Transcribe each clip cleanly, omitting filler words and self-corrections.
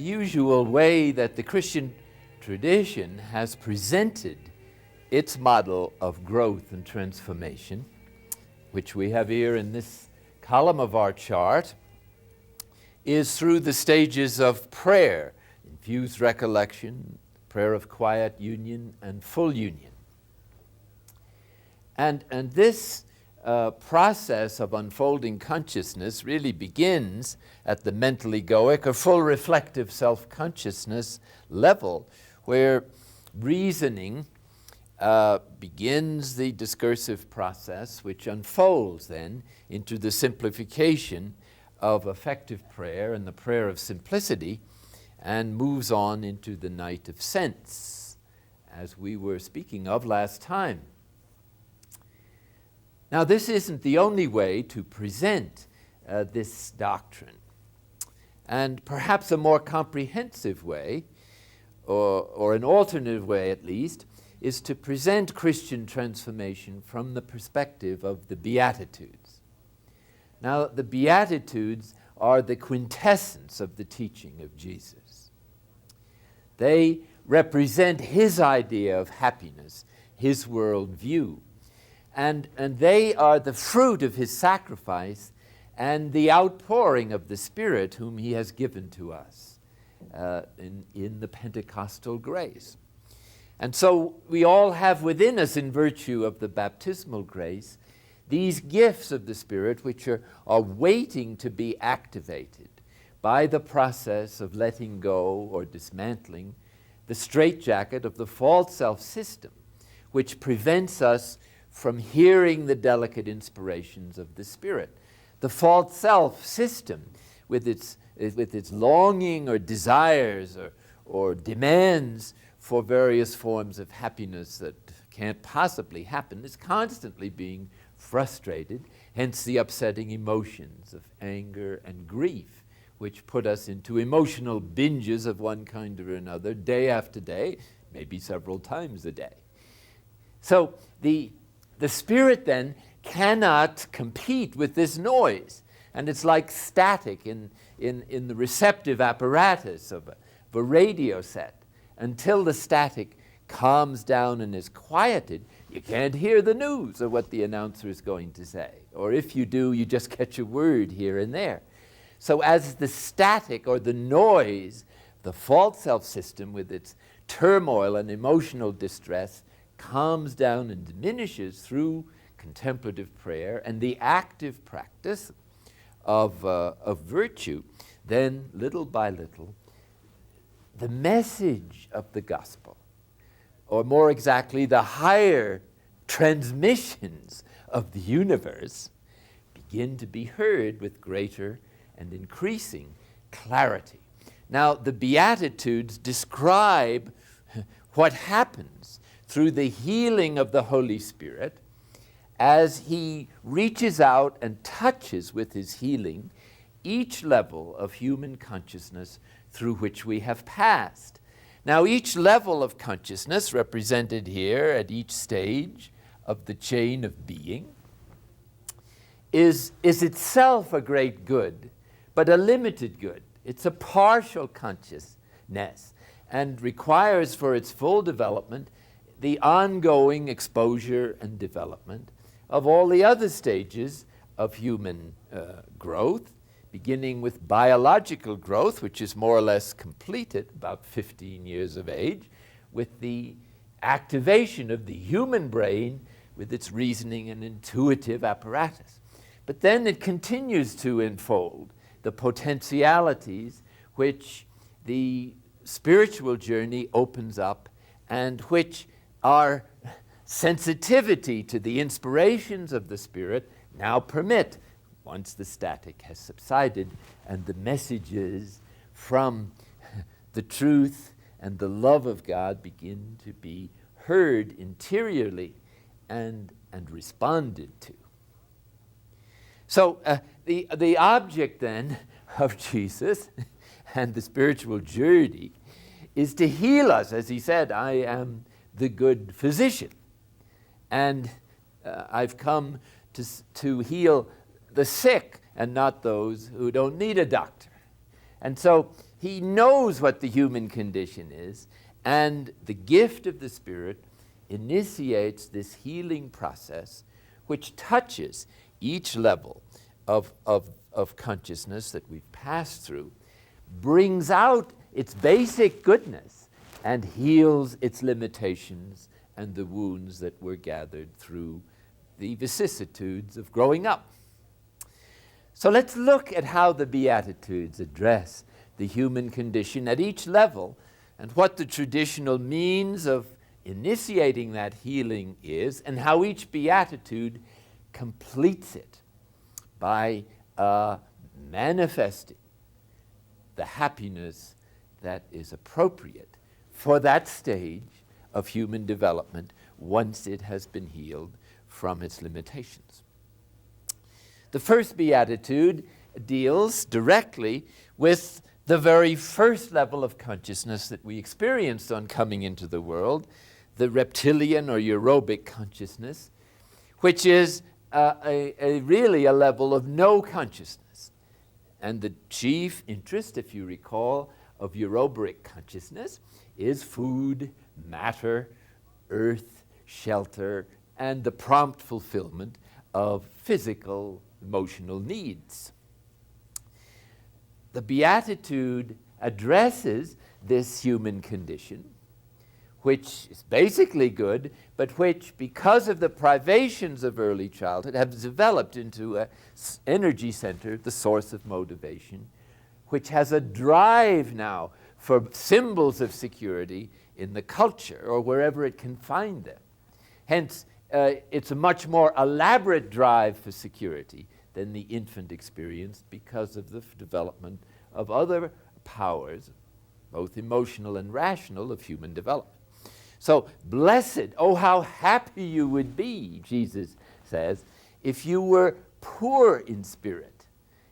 usual way that the Christian tradition has presented its model of growth and transformation, which we have here in this column of our chart, is through the stages of prayer, infused recollection, prayer of quiet union, and full union. And this process of unfolding consciousness really begins at the mental egoic or full reflective self-consciousness level, where reasoning begins the discursive process, which unfolds then into the simplification of effective prayer and the prayer of simplicity, and moves on into the night of sense, as we were speaking of last time. Now, this isn't the only way to present this doctrine, and perhaps a more comprehensive way, or an alternative way at least, is to present Christian transformation from the perspective of the Beatitudes. Now, the Beatitudes are the quintessence of the teaching of Jesus. They represent his idea of happiness, his worldview, and they are the fruit of his sacrifice and the outpouring of the Spirit whom he has given to us in the Pentecostal grace. And so we all have within us, in virtue of the baptismal grace, these gifts of the Spirit which are waiting to be activated by the process of letting go or dismantling the straitjacket of the false self-system, which prevents us from hearing the delicate inspirations of the Spirit. The false self-system, with its longing or desires or demands for various forms of happiness that can't possibly happen, is constantly being frustrated, hence the upsetting emotions of anger and grief, which put us into emotional binges of one kind or another, day after day, maybe several times a day. So the Spirit then cannot compete with this noise, and it's like static in the receptive apparatus of a radio set. Until the static calms down and is quieted, you can't hear the news or what the announcer is going to say. Or if you do, you just catch a word here and there. So as the static or the noise, the false self-system with its turmoil and emotional distress calms down and diminishes through contemplative prayer and the active practice of virtue, then little by little, the message of the gospel, or more exactly, the higher transmissions of the universe, begin to be heard with greater and increasing clarity. Now, the Beatitudes describe what happens through the healing of the Holy Spirit as he reaches out and touches with his healing each level of human consciousness through which we have passed. Now, each level of consciousness represented here at each stage of the chain of being is itself a great good, but a limited good. It's a partial consciousness and requires for its full development the ongoing exposure and development of all the other stages of human growth, beginning with biological growth, which is more or less completed about 15 years of age, with the activation of the human brain with its reasoning and intuitive apparatus. But then it continues to unfold the potentialities which the spiritual journey opens up and which our sensitivity to the inspirations of the Spirit now permit, once the static has subsided and the messages from the truth and the love of God begin to be heard interiorly and responded to. So the object then of Jesus and the spiritual journey is to heal us. As he said, I am the good physician. And I've come to heal the sick and not those who don't need a doctor. And so He knows what the human condition is, and the gift of the Spirit initiates this healing process which touches each level of consciousness that we've passed through, brings out its basic goodness, and heals its limitations and the wounds that were gathered through the vicissitudes of growing up. So let's look at how the Beatitudes address the human condition at each level, and what the traditional means of initiating that healing is, and how each Beatitude completes it by manifesting the happiness that is appropriate for that stage of human development once it has been healed from its limitations. The first Beatitude deals directly with the very first level of consciousness that we experienced on coming into the world, the reptilian or Eurobic consciousness, which is really a level of no consciousness. And the chief interest, if you recall, of Eurobic consciousness is food, matter, earth, shelter, and the prompt fulfillment of physical, emotional needs. The Beatitude addresses this human condition, which is basically good, but which, because of the privations of early childhood, have developed into an energy center, the source of motivation, which has a drive now for symbols of security in the culture or wherever it can find them. Hence, it's a much more elaborate drive for security than the infant experienced because of the development of other powers, both emotional and rational, of human development. So, blessed, oh how happy you would be, Jesus says, if you were poor in spirit,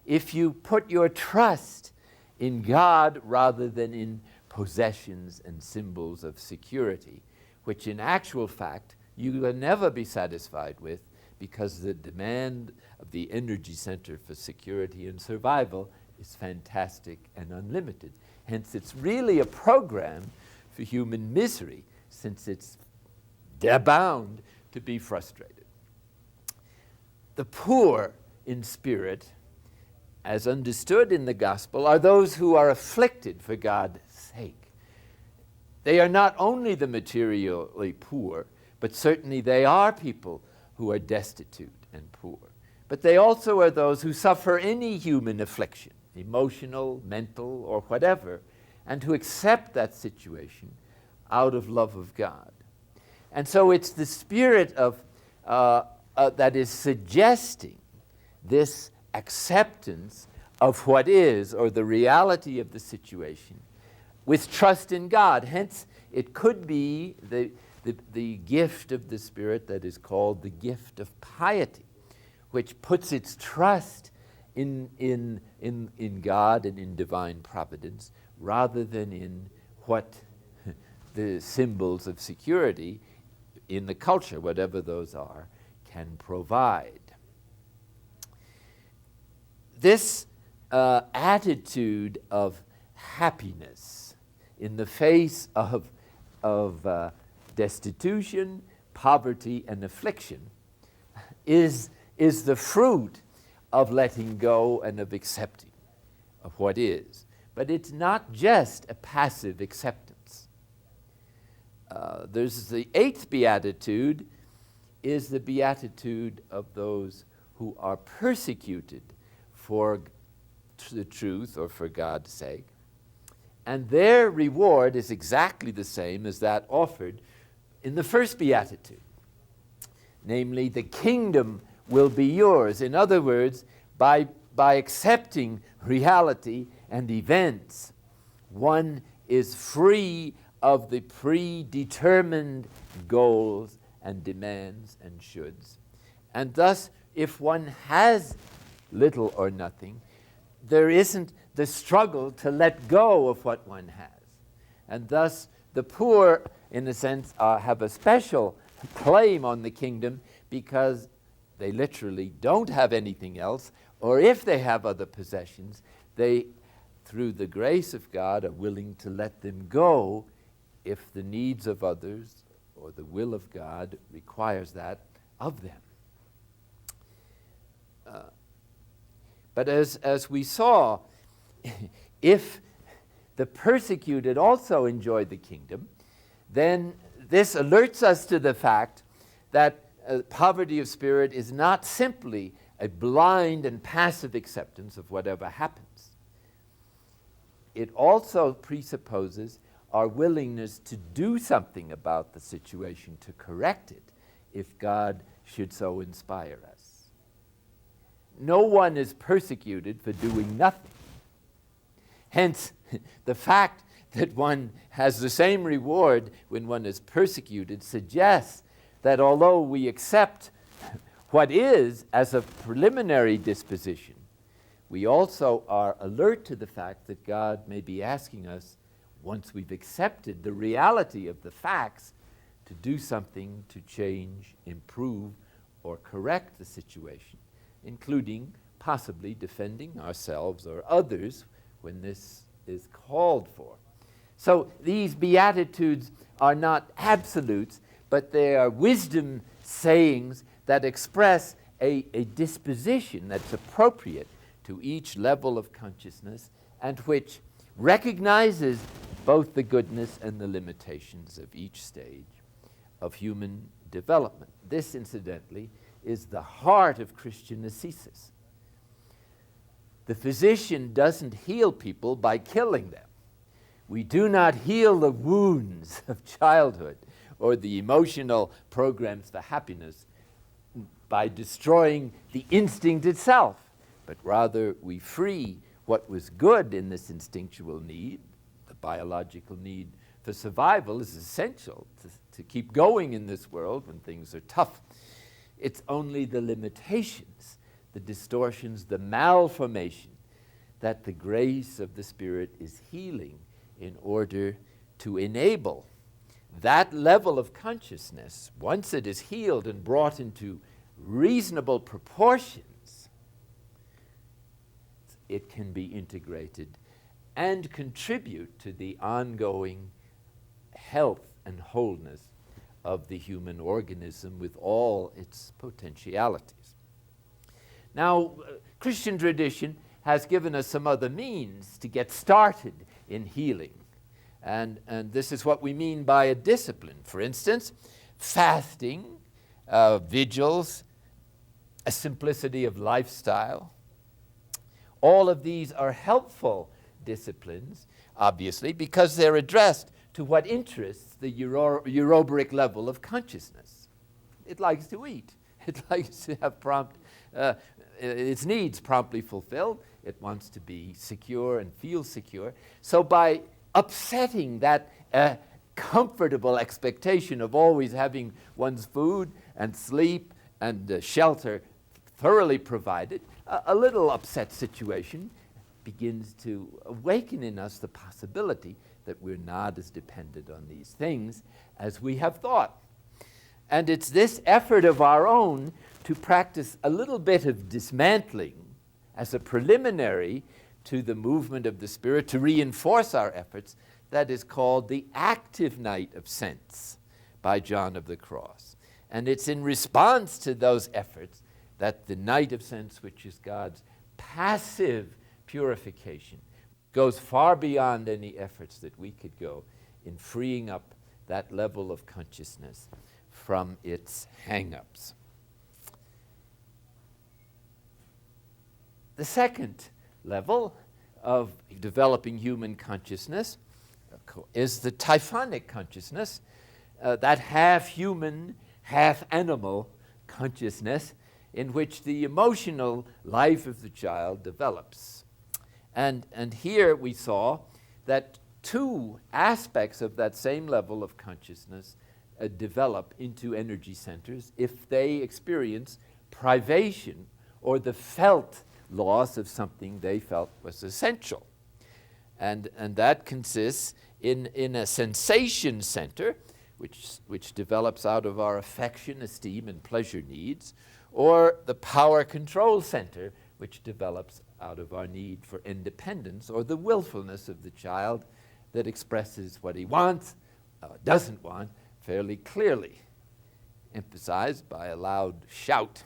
if you put your trust in God rather than in possessions and symbols of security, which in actual fact you will never be satisfied with, because the demand of the energy center for security and survival is fantastic and unlimited. Hence, it's really a program for human misery, since it's bound to be frustrated. The poor in spirit, as understood in the gospel, are those who are afflicted for God's sake. They are not only the materially poor, but certainly they are people who are destitute and poor. But they also are those who suffer any human affliction, emotional, mental, or whatever, and who accept that situation out of love of God. And so it's the spirit of that is suggesting this acceptance of what is, or the reality of the situation, with trust in God. Hence, it could be the gift of the Spirit that is called the gift of piety, which puts its trust in God and in divine providence, rather than in what the symbols of security in the culture, whatever those are, can provide. This attitude of happiness in the face of destitution, poverty, and affliction is the fruit of letting go and of accepting of what is. But it's not just a passive acceptance. There's the eighth beatitude, is the beatitude of those who are persecuted for the truth or for God's sake. And their reward is exactly the same as that offered in the first beatitude. Namely, the kingdom will be yours. In other words, by accepting reality and events, one is free of the predetermined goals and demands and shoulds. And thus, if one has little or nothing, there isn't the struggle to let go of what one has. And thus, the poor, in a sense, have a special claim on the kingdom because they literally don't have anything else, or if they have other possessions, they, through the grace of God, are willing to let them go if the needs of others or the will of God requires that of them. But as we saw, if the persecuted also enjoy the kingdom, then this alerts us to the fact that poverty of spirit is not simply a blind and passive acceptance of whatever happens. It also presupposes our willingness to do something about the situation, to correct it, if God should so inspire us. No one is persecuted for doing nothing. Hence, the fact that one has the same reward when one is persecuted suggests that although we accept what is as a preliminary disposition, we also are alert to the fact that God may be asking us, once we've accepted the reality of the facts, to do something to change, improve, or correct the situation, including possibly defending ourselves or others when this is called for. So these Beatitudes are not absolutes, but they are wisdom sayings that express a disposition that's appropriate to each level of consciousness and which recognizes both the goodness and the limitations of each stage of human development. This, incidentally, is the heart of Christian ascesis. The physician doesn't heal people by killing them. We do not heal the wounds of childhood or the emotional programs for happiness by destroying the instinct itself, but rather we free what was good in this instinctual need. The biological need for survival is essential to keep going in this world when things are tough. It's only the limitations, the distortions, the malformation that the grace of the Spirit is healing in order to enable that level of consciousness, once it is healed and brought into reasonable proportions, it can be integrated and contribute to the ongoing health and wholeness of the human organism with all its potentialities. Now, Christian tradition has given us some other means to get started in healing. And this is what we mean by a discipline. For instance, fasting, vigils, a simplicity of lifestyle. All of these are helpful disciplines, obviously, because they're addressed to what interests the eurobaric level of consciousness. It likes to eat. It likes to have its needs promptly fulfilled. It wants to be secure and feel secure. So by upsetting that comfortable expectation of always having one's food and sleep and shelter thoroughly provided, a little upset situation begins to awaken in us the possibility that we're not as dependent on these things as we have thought. And it's this effort of our own to practice a little bit of dismantling as a preliminary to the movement of the Spirit, to reinforce our efforts, that is called the active night of sense by John of the Cross. And it's in response to those efforts that the night of sense, which is God's passive purification, goes far beyond any efforts that we could go in freeing up that level of consciousness from its hang-ups. The second level of developing human consciousness is the typhonic consciousness, that half-human, half-animal consciousness in which the emotional life of the child develops. And here we saw that two aspects of that same level of consciousness develop into energy centers if they experience privation or the felt loss of something they felt was essential. And that consists in a sensation center, which develops out of our affection, esteem, and pleasure needs, or the power control center, which develops out of our need for independence, or the willfulness of the child that expresses what he wants, doesn't want, fairly clearly, emphasized by a loud shout.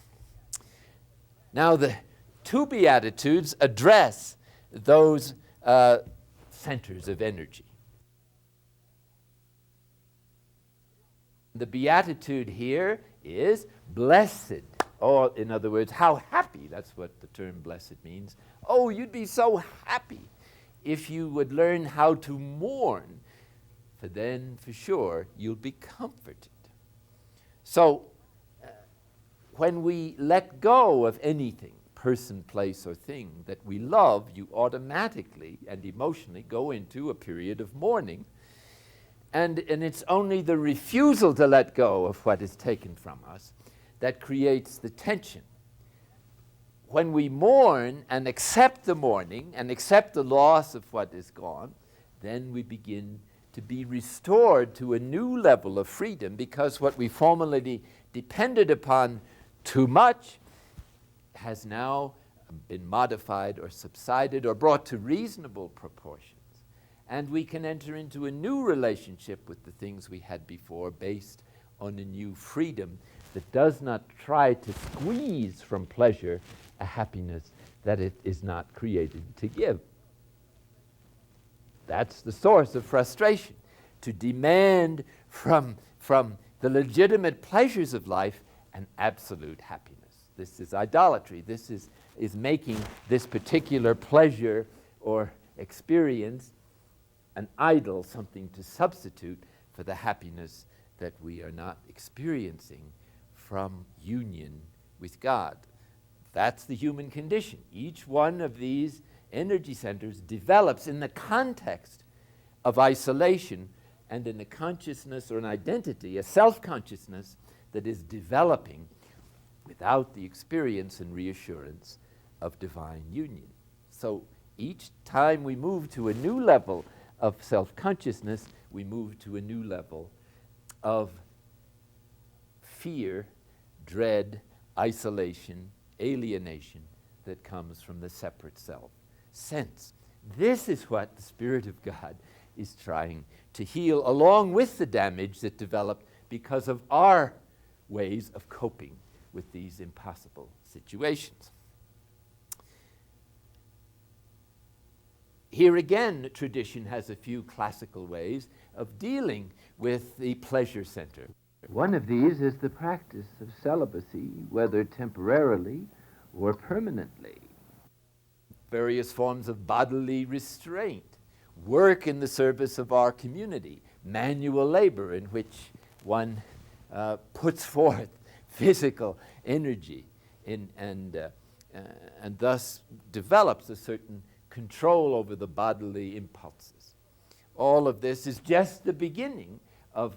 Now, the two Beatitudes address those centers of energy. The Beatitude here is blessed, or in other words, how happy. That's what the term blessed means. Oh, you'd be so happy if you would learn how to mourn, for then, for sure, you'll be comforted. So, when we let go of anything, person, place, or thing that we love, you automatically and emotionally go into a period of mourning. And it's only the refusal to let go of what is taken from us that creates the tension. When we mourn and accept the mourning and accept the loss of what is gone, then we begin to be restored to a new level of freedom, because what we formerly depended upon too much has now been modified or subsided or brought to reasonable proportions. And we can enter into a new relationship with the things we had before, based on a new freedom that does not try to squeeze from pleasure a happiness that it is not created to give. That's the source of frustration, to demand from the legitimate pleasures of life an absolute happiness. This is idolatry. This is making this particular pleasure or experience an idol, something to substitute for the happiness that we are not experiencing from union with God. That's the human condition. Each one of these energy centers develops in the context of isolation and in a consciousness or an identity, a self-consciousness that is developing without the experience and reassurance of divine union. So each time we move to a new level of self-consciousness, we move to a new level of fear, dread, isolation, alienation that comes from the separate self sense. This is what the Spirit of God is trying to heal, along with the damage that developed because of our ways of coping with these impossible situations. Here again, tradition has a few classical ways of dealing with the pleasure center. One of these is the practice of celibacy, whether temporarily or permanently. Various forms of bodily restraint, work in the service of our community, manual labor in which one puts forth physical energy and thus develops a certain control over the bodily impulses. All of this is just the beginning of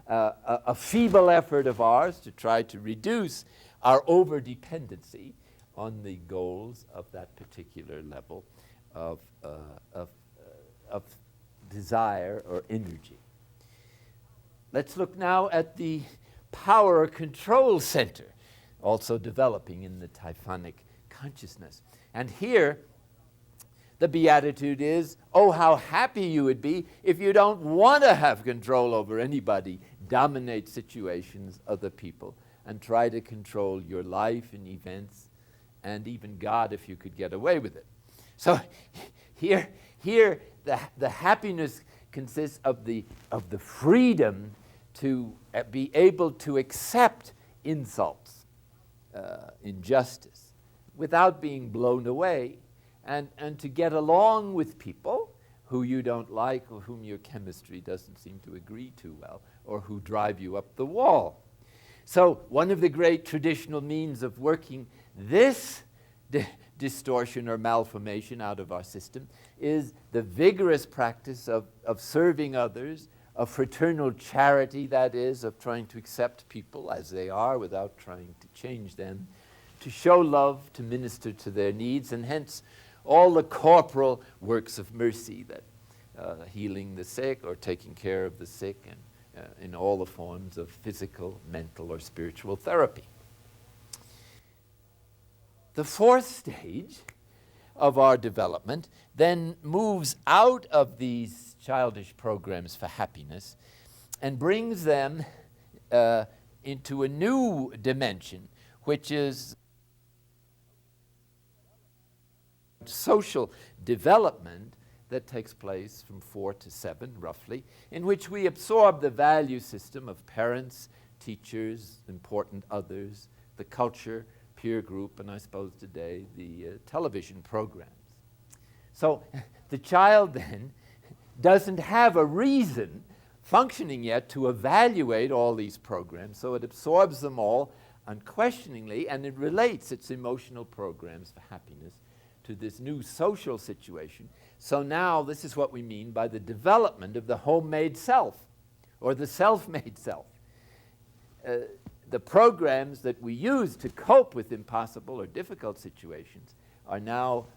a feeble effort of ours to try to reduce our over-dependency on the goals of that particular level of desire or energy. Let's look now at the power control center, also developing in the Typhonic consciousness. And here, the Beatitude is, oh, how happy you would be if you don't want to have control over anybody, dominate situations, other people, and try to control your life and events, and even God if you could get away with it. So here the happiness consists of the freedom to be able to accept insults, injustice, without being blown away, and to get along with people who you don't like or whom your chemistry doesn't seem to agree too well, or who drive you up the wall. So one of the great traditional means of working this distortion or malformation out of our system is the vigorous practice of serving others, of fraternal charity, that is, of trying to accept people as they are without trying to change them, to show love, to minister to their needs, and hence all the corporal works of mercy, that healing the sick or taking care of the sick, and in all the forms of physical, mental, or spiritual therapy. The fourth stage of our development then moves out of these childish programs for happiness and brings them into a new dimension, which is social development that takes place from 4 to 7, roughly, in which we absorb the value system of parents, teachers, important others, the culture, peer group, and I suppose today the television programs. So the child then doesn't have a reason functioning yet to evaluate all these programs, so it absorbs them all unquestioningly, and it relates its emotional programs for happiness to this new social situation. So now this is what we mean by the development of the homemade self, or the self-made self. The programs that we use to cope with impossible or difficult situations are now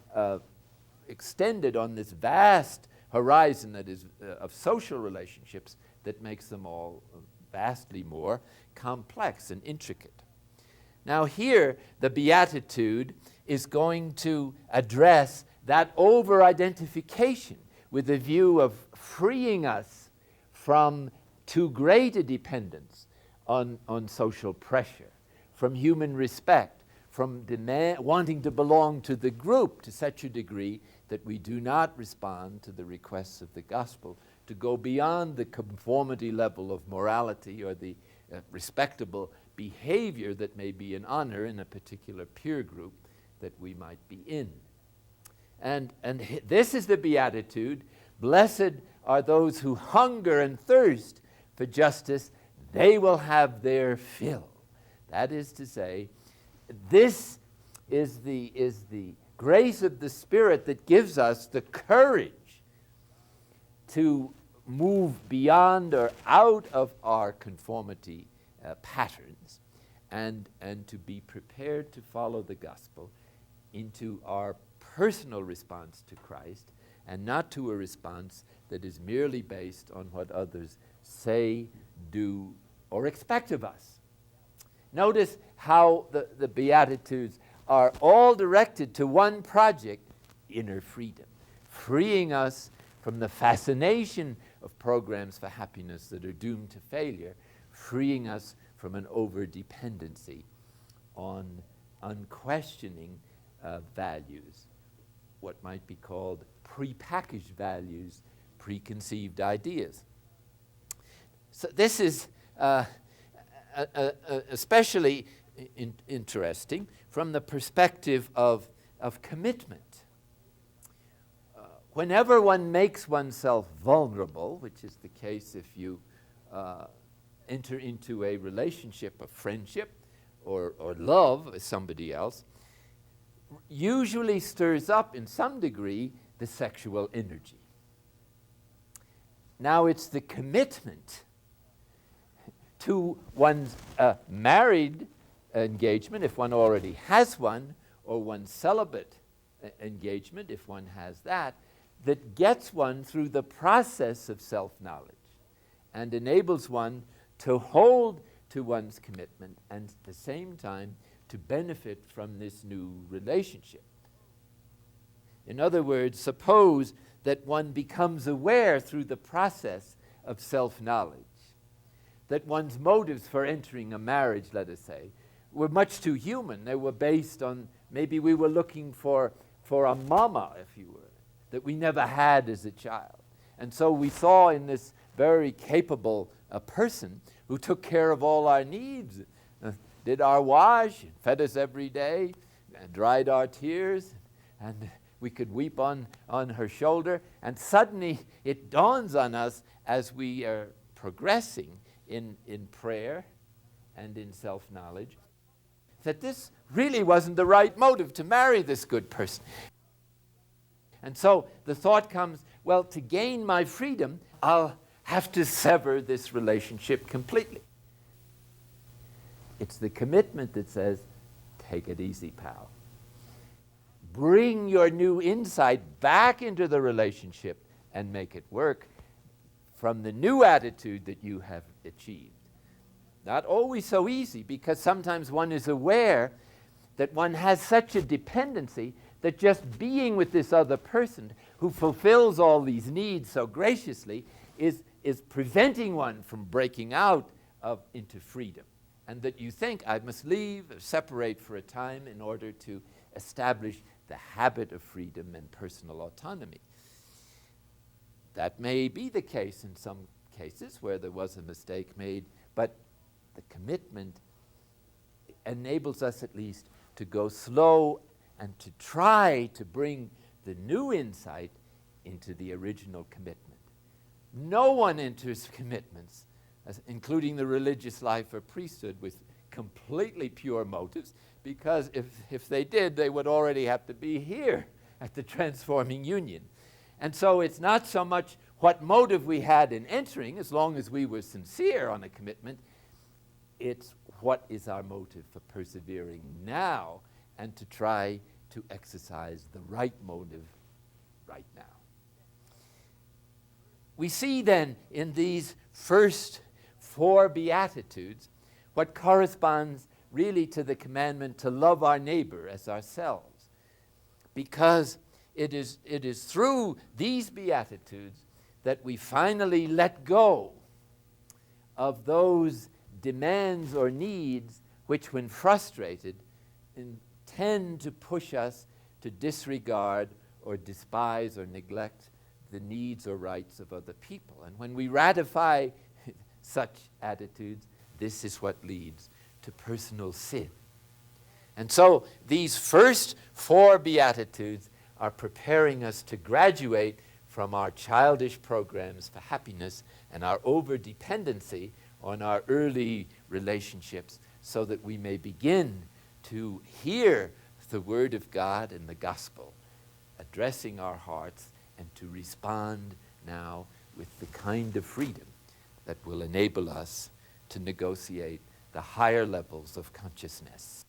extended on this vast horizon that is of social relationships that makes them all vastly more complex and intricate. Now here, the Beatitude is going to address that over-identification with the view of freeing us from too great a dependence on social pressure, from human respect, from wanting to belong to the group to such a degree that we do not respond to the requests of the gospel to go beyond the conformity level of morality or the respectable behavior that may be in honor in a particular peer group that we might be in. And this is the Beatitude. Blessed are those who hunger and thirst for justice. They will have their fill. That is to say, this is the grace of the Spirit that gives us the courage to move beyond or out of our conformity patterns and to be prepared to follow the gospel into our personal response to Christ, and not to a response that is merely based on what others say, do, or expect of us. Notice how the Beatitudes are all directed to one project, inner freedom, freeing us from the fascination of programs for happiness that are doomed to failure, freeing us from an over-dependency on unquestioning values, what might be called prepackaged values, preconceived ideas. So this is especially interesting from the perspective of commitment. Whenever one makes oneself vulnerable, which is the case if you enter into a relationship of friendship or love with somebody else, usually stirs up in some degree the sexual energy. Now it's the commitment to one's married engagement, if one already has one, or one's celibate engagement, if one has that, that gets one through the process of self-knowledge and enables one to hold to one's commitment and at the same time to benefit from this new relationship. In other words, suppose that one becomes aware through the process of self-knowledge that one's motives for entering a marriage, let us say, were much too human. They were based on, maybe we were looking for a mama, if you were, that we never had as a child. And so we saw in this very capable person who took care of all our needs, did our wash, fed us every day, dried our tears, and we could weep on her shoulder. And suddenly it dawns on us as we are progressing in prayer and in self-knowledge that this really wasn't the right motive to marry this good person. And so the thought comes, well, to gain my freedom, I'll have to sever this relationship completely. It's the commitment that says, take it easy, pal. Bring your new insight back into the relationship and make it work from the new attitude that you have achieved. Not always so easy, because sometimes one is aware that one has such a dependency that just being with this other person who fulfills all these needs so graciously is preventing one from breaking out into freedom. And that you think, I must leave, or separate for a time in order to establish the habit of freedom and personal autonomy. That may be the case in some cases where there was a mistake made, but the commitment enables us at least to go slow and to try to bring the new insight into the original commitment. No one enters commitments, including the religious life or priesthood, with completely pure motives, because if they did, they would already have to be here at the transforming union. And so it's not so much what motive we had in entering, as long as we were sincere on a commitment, it's what is our motive for persevering now and to try to exercise the right motive right now. We see then in these first 4 Beatitudes what corresponds really to the commandment to love our neighbor as ourselves, because it is through these Beatitudes that we finally let go of those demands or needs which, when frustrated, tend to push us to disregard or despise or neglect the needs or rights of other people. And when we ratify such attitudes, this is what leads to personal sin. And so these first 4 Beatitudes are preparing us to graduate from our childish programs for happiness and our over-dependency on our early relationships, so that we may begin to hear the Word of God and the Gospel addressing our hearts, and to respond now with the kind of freedom that will enable us to negotiate the higher levels of consciousness.